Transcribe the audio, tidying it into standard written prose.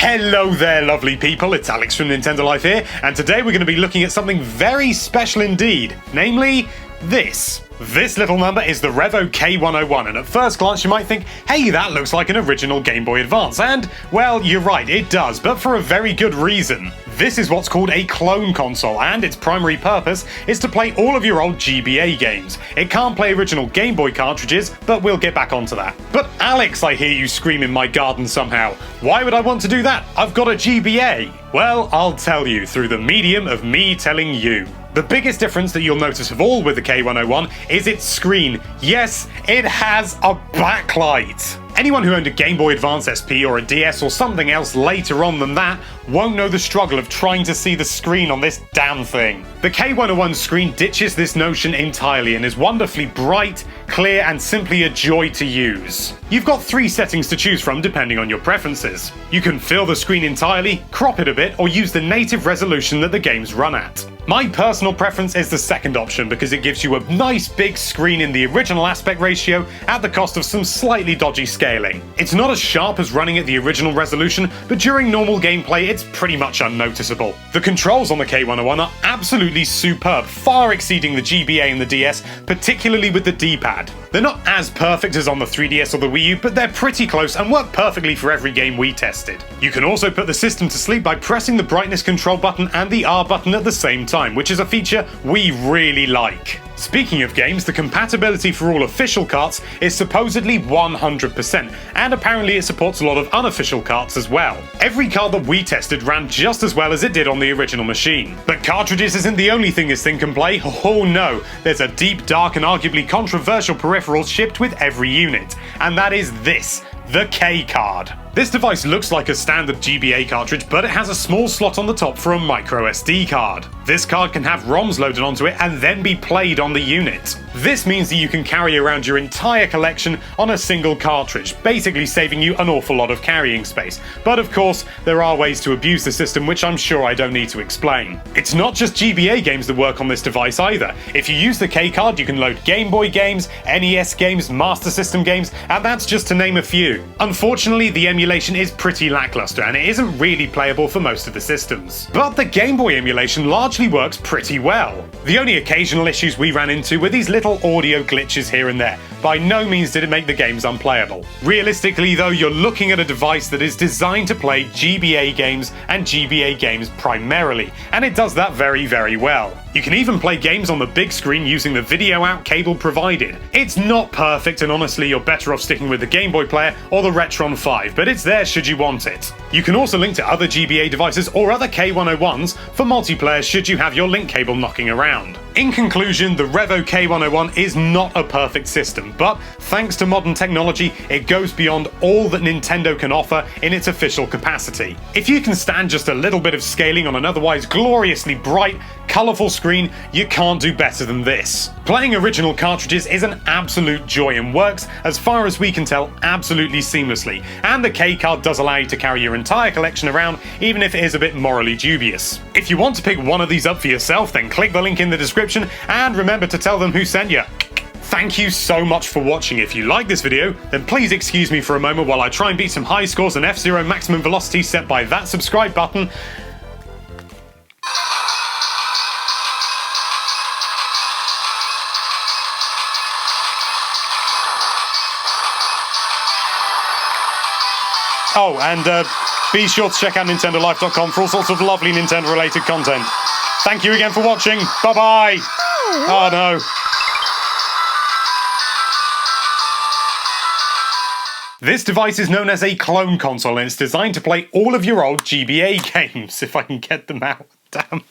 Hello there, lovely people, it's Alex from Nintendo Life here, and today we're going to be looking at something very special indeed, namely this. This little number is the Revo K101, and at first glance you might think, hey, that looks like an original Game Boy Advance, and, well, you're right, it does, but for a very good reason. This is what's called a clone console, and its primary purpose is to play all of your old GBA games. It can't play original Game Boy cartridges, but we'll get back onto that. But Alex, I hear you scream in my garden somehow. Why would I want to do that? I've got a GBA. Well, I'll tell you through the medium of me telling you. The biggest difference that you'll notice of all with the K101 is its screen. Yes, it has a backlight. Anyone who owned a Game Boy Advance SP or a DS or something else later on than that won't know the struggle of trying to see the screen on this damn thing. The K101 screen ditches this notion entirely and is wonderfully bright, clear, and simply a joy to use. You've got 3 settings to choose from depending on your preferences. You can fill the screen entirely, crop it a bit, or use the native resolution that the games run at. My personal preference is the second option because it gives you a nice big screen in the original aspect ratio at the cost of some slightly dodgy scaling. It's not as sharp as running at the original resolution, but during normal gameplay it's pretty much unnoticeable. The controls on the K101 are absolutely superb, far exceeding the GBA and the DS, particularly with the D-pad. They're not as perfect as on the 3DS or the Wii U, but they're pretty close and work perfectly for every game we tested. You can also put the system to sleep by pressing the brightness control button and the R button at the same time, which is a feature we really like. Speaking of games, the compatibility for all official carts is supposedly 100%, and apparently it supports a lot of unofficial carts as well. Every cart that we tested ran just as well as it did on the original machine. But cartridges isn't the only thing this thing can play. Oh no, there's a deep, dark, and arguably controversial peripheral shipped with every unit, and that is this, the K card. This device looks like a standard GBA cartridge, but it has a small slot on the top for a micro SD card. This card can have ROMs loaded onto it and then be played on the unit. This means that you can carry around your entire collection on a single cartridge, basically saving you an awful lot of carrying space. But of course, there are ways to abuse the system, which I'm sure I don't need to explain. It's not just GBA games that work on this device either. If you use the K card, you can load Game Boy games, NES games, Master System games, and that's just to name a few. Unfortunately, the emulation is pretty lackluster and it isn't really playable for most of the systems. But the Game Boy emulation largely works pretty well. The only occasional issues we ran into were these little audio glitches here and there. By no means did it make the games unplayable. Realistically though, you're looking at a device that is designed to play GBA games and GBA games primarily, and it does that very, very well. You can even play games on the big screen using the video out cable provided. It's not perfect, and honestly you're better off sticking with the Game Boy player or the Retron 5, but it's there should you want it. You can also link to other GBA devices or other K101s for multiplayer should you have your link cable knocking around. In conclusion, the Revo K101 is not a perfect system, but thanks to modern technology, it goes beyond all that Nintendo can offer in its official capacity. If you can stand just a little bit of scaling on an otherwise gloriously bright, colourful screen, you can't do better than this. Playing original cartridges is an absolute joy and works, as far as we can tell, absolutely seamlessly, and the K card does allow you to carry your entire collection around, even if it is a bit morally dubious. If you want to pick one of these up for yourself, then click the link in the description and remember to tell them who sent you. Thank you so much for watching. If you like this video, then please excuse me for a moment while I try and beat some high scores and F-Zero maximum velocity set by that subscribe button. Oh, and be sure to check out NintendoLife.com for all sorts of lovely Nintendo-related content. Thank you again for watching. Bye-bye. Oh, no. This device is known as a clone console, and it's designed to play all of your old GBA games, if I can get them out. Damn.